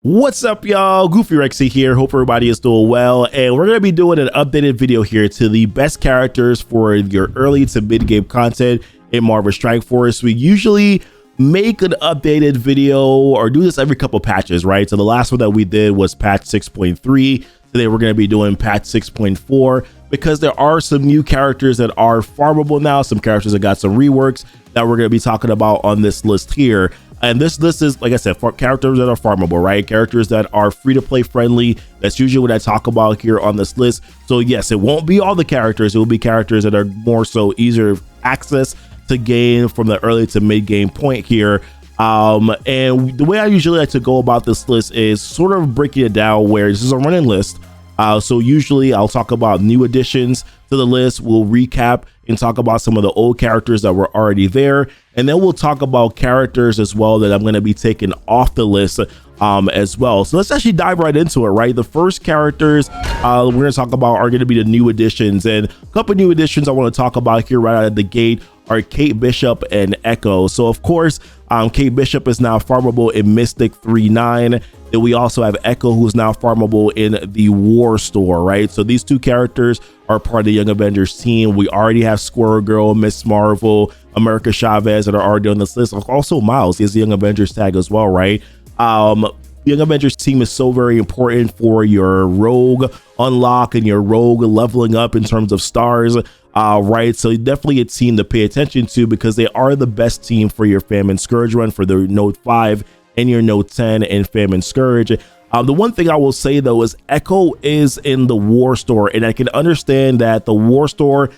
What's up, y'all? Goofy Rexy here. Hope everybody is doing well, and we're going to be doing an updated video here to the best characters for your early to mid-game content in Marvel Strike Force. We usually make an updated video or do this every couple patches, right? So the last one that we did was patch 6.3. Today we're going to be doing patch 6.4 because there are some new characters that are farmable now, some characters that got some reworks that we're going to be talking about on this list here. And this list is, like I said, for characters that are farmable, right? Characters that are free to play friendly. That's usually what I talk about here on this list. So yes, it won't be all the characters. It will be characters that are more so easier access to gain from the early to mid game point here. And the way I usually like to go about this list is sort of breaking it down where this is a running list. So usually I'll talk about new additions to the list. We'll recap and talk about some of the old characters that were already there. And then we'll talk about characters as well that I'm going to be taking off the list as well. So let's actually dive right into it, right? The first characters we're going to talk about are going to be the new additions. And a couple of new additions I want to talk about here right out of the gate are Kate Bishop and Echo. So of course, Kate Bishop is now farmable in Mystic 3.9. Then we also have Echo, who's now farmable in the War Store, right? So these two characters are part of the Young Avengers team. We already have Squirrel Girl, Miss Marvel, America Chavez that are already on this list. Also Miles is the Young Avengers tag as well, right? The Young Avengers team is so very important for your Rogue unlock and your Rogue leveling up in terms of stars, right? So definitely a team to pay attention to because they are the best team for your Famine Scourge run for the Note 5 and your Note 10 and Famine Scourge. The one thing I will say though is Echo is in the War Store, and I can understand that the War Store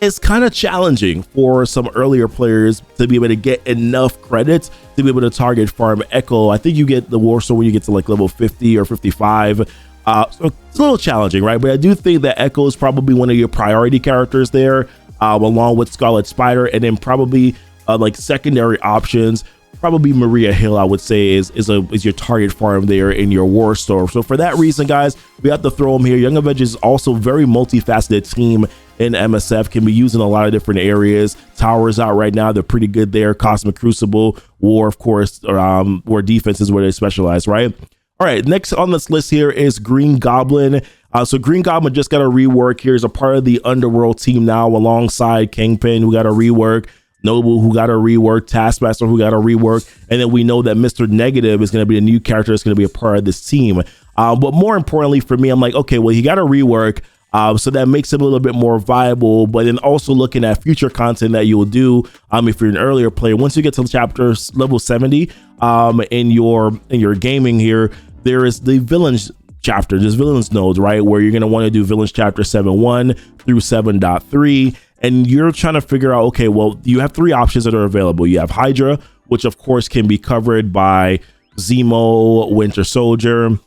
is kind of challenging for some earlier players to be able to get enough credits to be able to target farm Echo. I think you get the War Store when you get to like level 50 or 55. So it's a little challenging, right? But I do think that Echo is probably one of your priority characters there, along with Scarlet Spider, and then probably like secondary options. Probably Maria Hill, I would say, is your target farm there in your War Store. So for that reason, guys, we have to throw them here. Young Avengers is also very multifaceted team in MSF, can be used in a lot of different areas. Towers out right now, they're pretty good there. Cosmic Crucible, War, of course, War Defense is where they specialize, right? All right, next on this list here is Green Goblin. So Green Goblin just got a rework here. Is a part of the Underworld team now alongside Kingpin, who got a rework. Noble, who got a rework, Taskmaster, who got a rework, and then we know that Mr. Negative is going to be a new character that's going to be a part of this team. But more importantly for me, I'm like, okay, well, he got a rework, so that makes him a little bit more viable. But then also looking at future content that you will do, if you're an earlier player, once you get to chapter level 70 in your gaming here, there is the villains chapter, there's villains nodes, right, where you're going to want to do villains chapter 7.1 through 7.3. And you're trying to figure out, okay, well, you have three options that are available. You have Hydra, which of course can be covered by Zemo, Winter Soldier.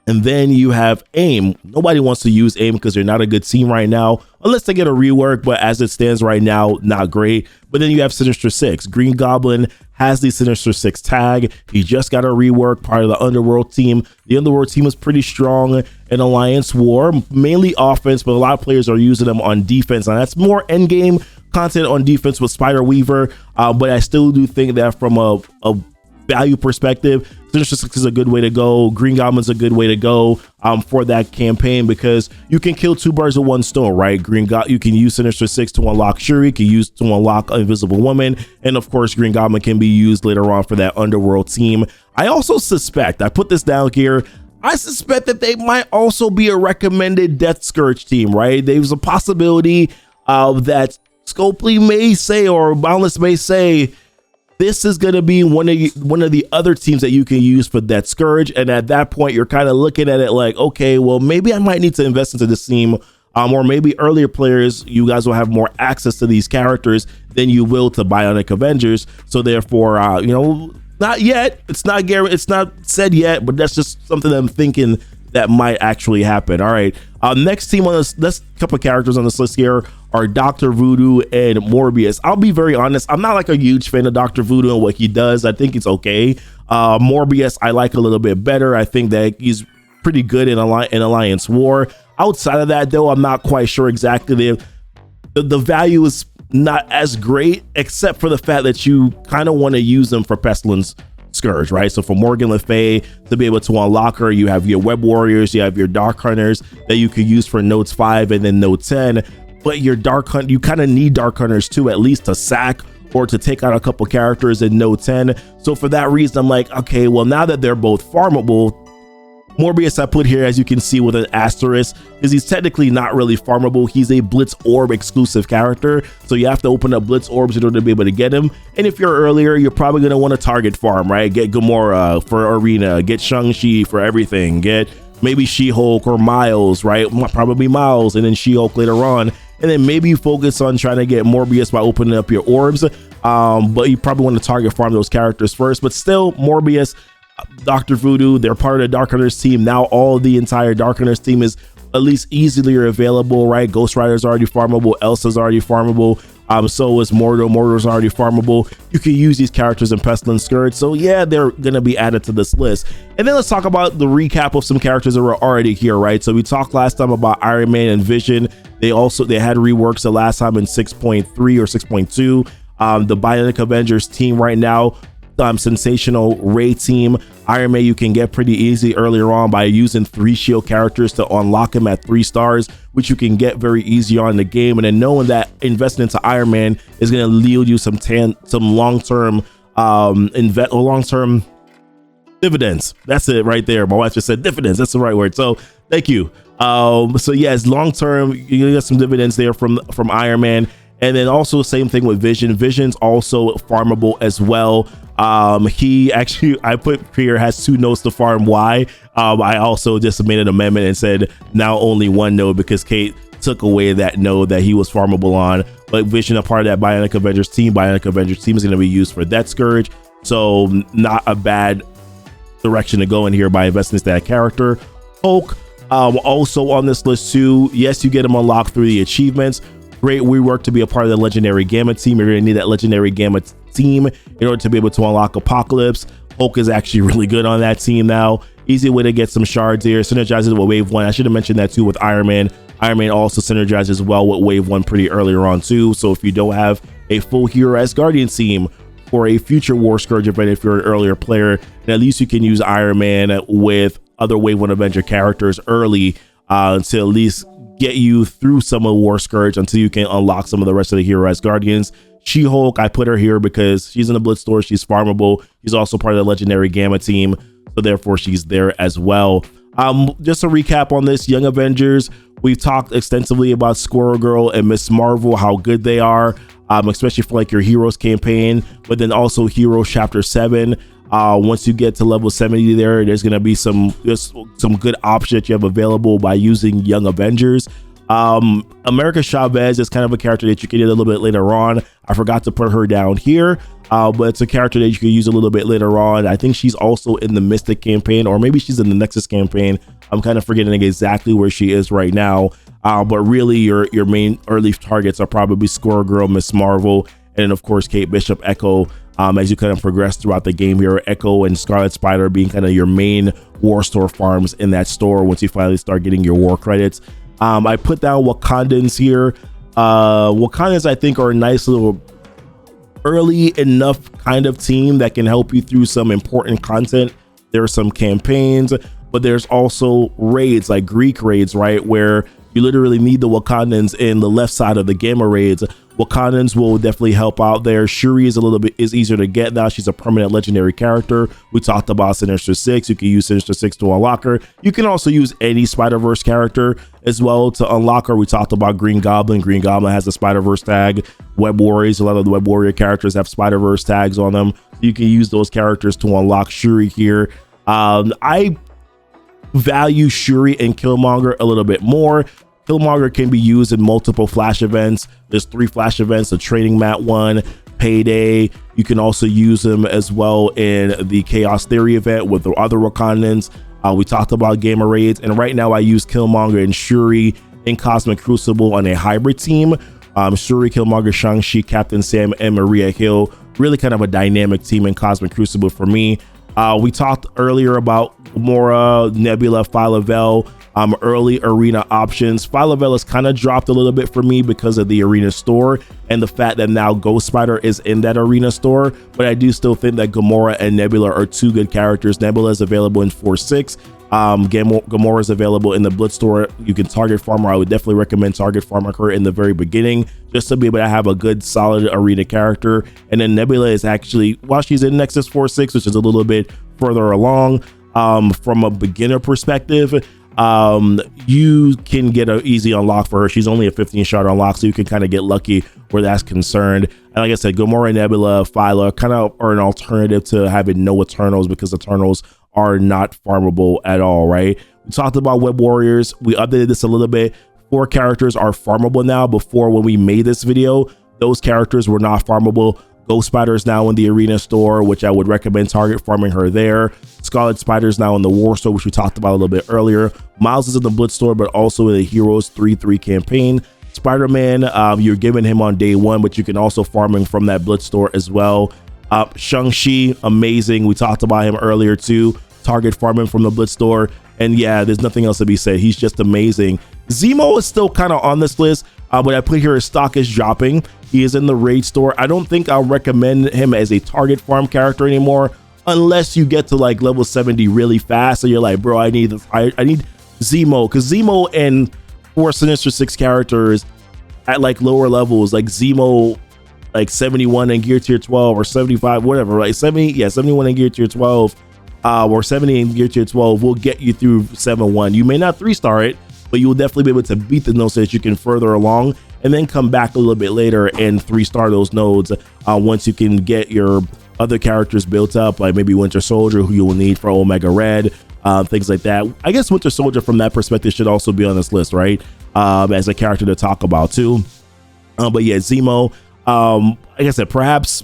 And then you have AIM. Nobody wants to use AIM because they're not a good team right now, unless they get a rework, but as it stands right now, not great. But then you have Sinister Six. Green Goblin has the Sinister Six tag. He just got a rework, part of the Underworld team. The Underworld team is pretty strong in Alliance War, mainly offense, but a lot of players are using them on defense. And that's more endgame content on defense with Spider Weaver. But I still do think that from a value perspective, Sinister Six is a good way to go. Green Goblin's a good way to go for that campaign because you can kill two birds with one stone, right? You can use Sinister Six to unlock Shuri, you can use to unlock Invisible Woman, and of course Green Goblin can be used later on for that Underworld team. I also suspect, I put this down here, I suspect that they might also be a recommended Death Scourge team, right? There's a possibility that Scopely may say, or Boundless may say, this is going to be one of the other teams that you can use for that Scourge. And at that point, you're kind of looking at it like, okay, well, maybe I might need to invest into this team. Or maybe earlier players, you guys will have more access to these characters than you will to Bionic Avengers. So therefore, not yet. It's not said yet, but that's just something that I'm thinking that might actually happen. All right. Next team on this, next couple of characters on this list here are Dr. Voodoo and Morbius. I'll be very honest, I'm not like a huge fan of Dr. Voodoo and what he does. I think it's okay. Morbius, I like a little bit better. I think that he's pretty good in Alliance War. Outside of that, though, I'm not quite sure exactly. The value is not as great, except for the fact that you kind of want to use them for Pestilence Scourge, right? So for Morgan Le Fay to be able to unlock her, you have your Web Warriors, you have your Dark Hunters that you could use for nodes 5 and then node 10. But your Dark Hunt, you kind of need Dark Hunters too, at least to sack or to take out a couple characters in node 10. So for that reason, I'm like, okay, well, now that they're both farmable, Morbius I put here, as you can see, with an asterisk, because he's technically not really farmable. He's a Blitz Orb exclusive character, so you have to open up Blitz Orbs in order to be able to get him. And if you're earlier, you're probably going to want to target farm, right? Get Gamora for Arena, get Shang-Chi for everything, get maybe She-Hulk or Miles, right? Probably Miles, and then She-Hulk later on. And then maybe you focus on trying to get Morbius by opening up your orbs, but you probably want to target farm those characters first. But still, Morbius, Dr. Voodoo, they're part of the Dark Hunters team. Now all the entire Dark Hunters team is at least easily available, right? Ghost Rider's already farmable, Elsa's already farmable, so is Mordo. Mordo's already farmable. You can use these characters in Pestilence Scourge, so yeah, they're gonna be added to this list. And then let's talk about the recap of some characters that were already here, right? So we talked last time about Iron Man and Vision. They had reworks the last time in 6.3 or 6.2. The Bionic Avengers team right now, sensational Ray team. Iron Man you can get pretty easy earlier on by using 3 shield characters to unlock him at 3 stars, which you can get very easy on in the game. And then knowing that investing into Iron Man is going to yield you some long-term long-term dividends. That's it right there. My wife just said dividends. That's the right word. So thank you. So yes, long-term, you get some dividends there from Iron Man. And then also same thing with Vision. Vision's also farmable as well. He actually, I put here, has 2 nodes to farm. Why? I also just made an amendment and said now only 1 node, because Kate took away that node that he was farmable on. But Vision, a part of that Bionic Avengers team. Bionic Avengers team is going to be used for Death Scourge. So not a bad direction to go in here by investing in that character. Hulk, also on this list too. Yes, you get him unlocked through the achievements. Great rework to be a part of the Legendary Gamma team. You're going to need that Legendary Gamma team in order to be able to unlock Apocalypse. Hulk is actually really good on that team now. Easy way to get some shards here. Synergizes with Wave 1. I should have mentioned that too with Iron Man. Iron Man also synergizes well with Wave 1 pretty earlier on too. So if you don't have a full Hero Asgardian team for a future War Scourge event, if you're an earlier player, then at least you can use Iron Man with other Wave 1 Avenger characters early to at least get you through some of War Scourge until you can unlock some of the rest of the Hero Asgardians. She-Hulk, I put her here because she's in the Blitz store. She's farmable. She's also part of the Legendary Gamma team, so therefore she's there as well. Just a recap on this, Young Avengers. We've talked extensively about Squirrel Girl and Miss Marvel, how good they are, especially for like your Heroes campaign, but then also Heroes Chapter 7. Once you get to level 70 there's going to be some good options that you have available by using Young Avengers. America Chavez is kind of a character that you can get a little bit later on. I forgot to put her down here, but it's a character that you can use a little bit later on. I think she's also in the Mystic campaign, or maybe she's in the Nexus campaign. I'm kind of forgetting exactly where she is right now, but really your main early targets are probably Squirrel Girl, Miss Marvel, and then of course Kate Bishop, Echo. As you kind of progress throughout the game here, Echo and Scarlet Spider being kind of your main war store farms in that store once you finally start getting your war credits. I put down Wakandans here. Wakandans, I think, are a nice little early enough kind of team that can help you through some important content. There are some campaigns, but there's also raids, like Greek raids, right, where you literally need the Wakandans in the left side of the Gamma raids. Wakandans will definitely help out there. Shuri is easier to get now. She's a permanent legendary character. We talked about Sinister Six. You can use Sinister Six to unlock her. You can also use any Spider-Verse character as well to unlock her. We talked about Green Goblin. Green Goblin has the Spider-Verse tag. Web Warriors, a lot of the Web Warrior characters have Spider-Verse tags on them. You can use those characters to unlock Shuri here. I value Shuri and Killmonger a little bit more. Killmonger can be used in multiple Flash events. There's 3 Flash events, the Training Mat one, Payday. You can also use him as well in the Chaos Theory event with the other Wakandans. We talked about Gamma Raids, and right now I use Killmonger and Shuri in Cosmic Crucible on a hybrid team. Shuri, Killmonger, Shang-Chi, Captain Sam, and Maria Hill. Really kind of a dynamic team in Cosmic Crucible for me. We talked earlier about Gamora, Nebula, Phyla-Vell. early arena options. Philovella's kind of dropped a little bit for me because of the arena store and the fact that now Ghost Spider is in that arena store, but I do still think that Gamora and Nebula are two good characters. Nebula is available in 4.6. Gamora is available in the Blitz store. You can target farmer. I would definitely recommend target farmer her in the very beginning, just to be able to have a good solid arena character. And then Nebula is actually, while she's in Nexus 4.6, which is a little bit further along, from a beginner perspective, you can get an easy unlock for her. She's only a 15-shot unlock, so you can kind of get lucky where that's concerned. And like I said, Gamora, Nebula, Phyla kind of are an alternative to having no Eternals, because Eternals are not farmable at all, right? We talked about Web Warriors. We updated this a little bit. 4 characters are farmable now. Before, when we made this video, those characters were not farmable. Ghost Spider is now in the arena store, which I would recommend target farming her there. Scarlet Spider is now in the war store, which we talked about a little bit earlier. Miles is in the Blitz store, but also in the Heroes 3-3 campaign. Spider-Man, you're giving him on day 1, but you can also farm him from that Blitz store as well. Shang-Chi, amazing. We talked about him earlier too. Target farming from the Blitz store. And yeah, there's nothing else to be said. He's just amazing. Zemo is still kind of on this list, but I put here his stock is dropping. He is in the raid store. I don't think I'll recommend him as a target farm character anymore, unless you get to like level 70 really fast. So you're like, bro, I need Zemo, because Zemo and 4 Sinister 6 characters at like lower levels, like Zemo, like 71 in gear tier 12 or 75, whatever, right? 71 in gear tier 12. Or 70 in gear tier 12 will get you through 7-1. You may not 3-star it, but you will definitely be able to beat the nodes so that you can further along, and then come back a little bit later and 3-star those nodes once you can get your other characters built up, like maybe Winter Soldier, who you will need for Omega Red, things like that. I guess Winter Soldier from that perspective should also be on this list, right? As a character to talk about too. But yeah, Zemo, like I said, perhaps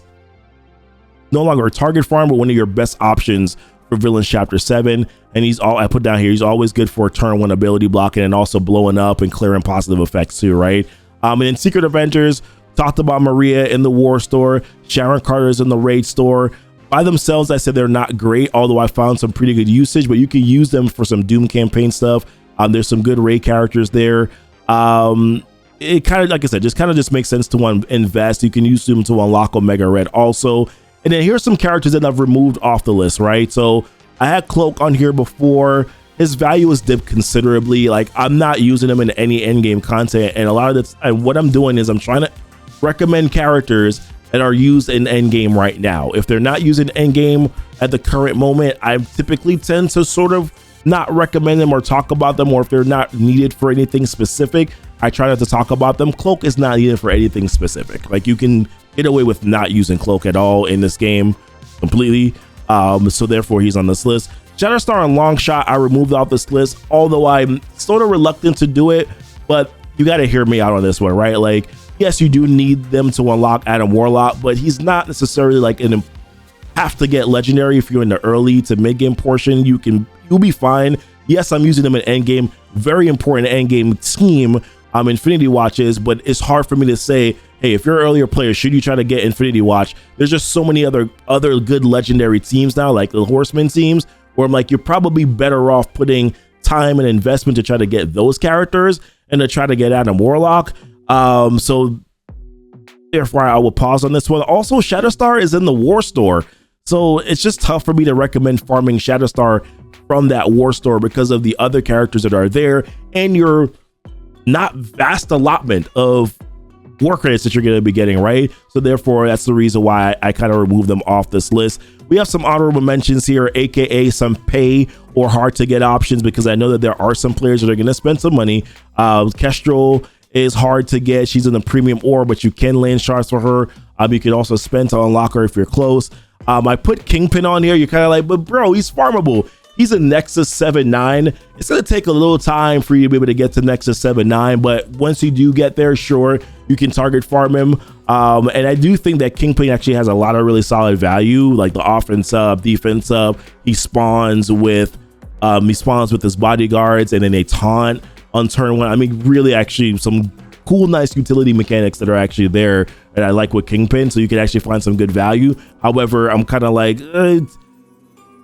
no longer a target farm, but one of your best options for Villains Chapter 7. And I put down here, he's always good for turn 1 ability blocking and also blowing up and clearing positive effects too, right? And in Secret Avengers, talked about Maria in the War store, Sharon Carter's in the Raid store. By themselves, I said they're not great, although I found some pretty good usage, but you can use them for some Doom campaign stuff. There's some good Raid characters there. It kind of, like I said, just makes sense to invest. You can use them to unlock Omega Red also. And then here's some characters that I've removed off the list, right? So I had Cloak on here before. His value is dipped considerably. Like, I'm not using him in any endgame content. And a lot of this, and what I'm doing is I'm trying to recommend characters that are used in endgame right now. If they're not using endgame at the current moment, I typically tend to sort of not recommend them or talk about them, or if they're not needed for anything specific, I try not to talk about them. Cloak is not needed for anything specific. Like, you can get away with not using Cloak at all in this game completely. So therefore he's on this list. Shatterstar and Longshot I removed off this list, although I'm sort of reluctant to do it, but you got to hear me out on this one, right? Like, yes, you do need them to unlock Adam Warlock, but he's not necessarily like have to get legendary. If you're in the early to mid game portion, you'll be fine. Yes, I'm using them in end game, very important end game team. Infinity Watches, but it's hard for me to say, hey, if you're an earlier player, should you try to get Infinity Watch? There's just so many other good legendary teams now, like the Horseman teams, where I'm like, you're probably better off putting time and investment to try to get those characters and to try to get Adam Warlock. So therefore I will pause on this one. Also, Shatterstar is in the War store, so it's just tough for me to recommend farming Shatterstar from that War store because of the other characters that are there and your not vast allotment of war credits that you're going to be getting, right? So therefore, that's the reason why I kind of removed them off this list. We have some honorable mentions here, aka some pay or hard to get options, because I know that there are some players that are going to spend some money. Kestrel is hard to get. She's in the premium ore, but you can land shards for her. You can also spend to unlock her if you're close. I put Kingpin on here. You're kind of like, but bro, he's farmable. He's a Nexus 7-9. It's going to take a little time for you to be able to get to Nexus 7-9, but once you do get there, sure, you can target farm him. And I do think that Kingpin actually has a lot of really solid value, like the offense up, defense up. He spawns with his bodyguards, and then they taunt on turn 1. I mean, really actually some cool, nice utility mechanics that are actually there, and I like with Kingpin, so you can actually find some good value. However, I'm kind of like,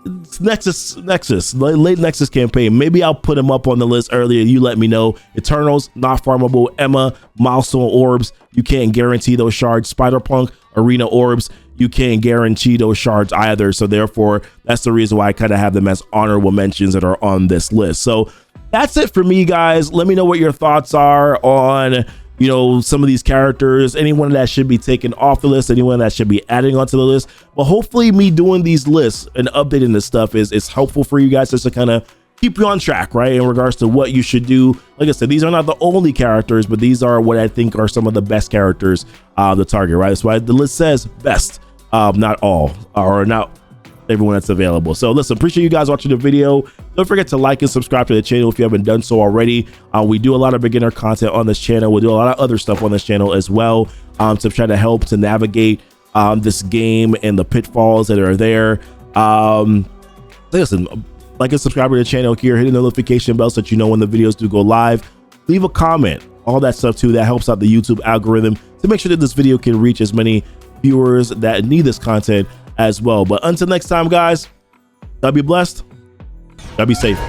it's late Nexus campaign. Maybe I'll put them up on the list earlier. You let me know. Eternals, not farmable. Emma, milestone orbs, you can't guarantee those shards. Spider-Punk, arena orbs, you can't guarantee those shards either. So therefore, that's the reason why I kind of have them as honorable mentions that are on this list. So that's it for me, guys. Let me know what your thoughts are on, you know, some of these characters, anyone that should be taken off the list, anyone that should be adding onto the list. But hopefully me doing these lists and updating this stuff is helpful for you guys, just to kind of keep you on track, right, in regards to what you should do. Like I said, these are not the only characters, but these are what I think are some of the best characters to target, right? That's why the list says best, not all, or not everyone that's available. So listen, appreciate you guys watching the video. Don't forget to like and subscribe to the channel if you haven't done so already. We do a lot of beginner content on this channel. We do a lot of other stuff on this channel as well, to try to help to navigate this game and the pitfalls that are there. Listen, like and subscribe to the channel here, hit the notification bell so that you know when the videos do go live. Leave a comment, all that stuff too. That helps out the YouTube algorithm to make sure that this video can reach as many viewers that need this content as well. But until next time, guys, y'all be blessed, y'all be safe.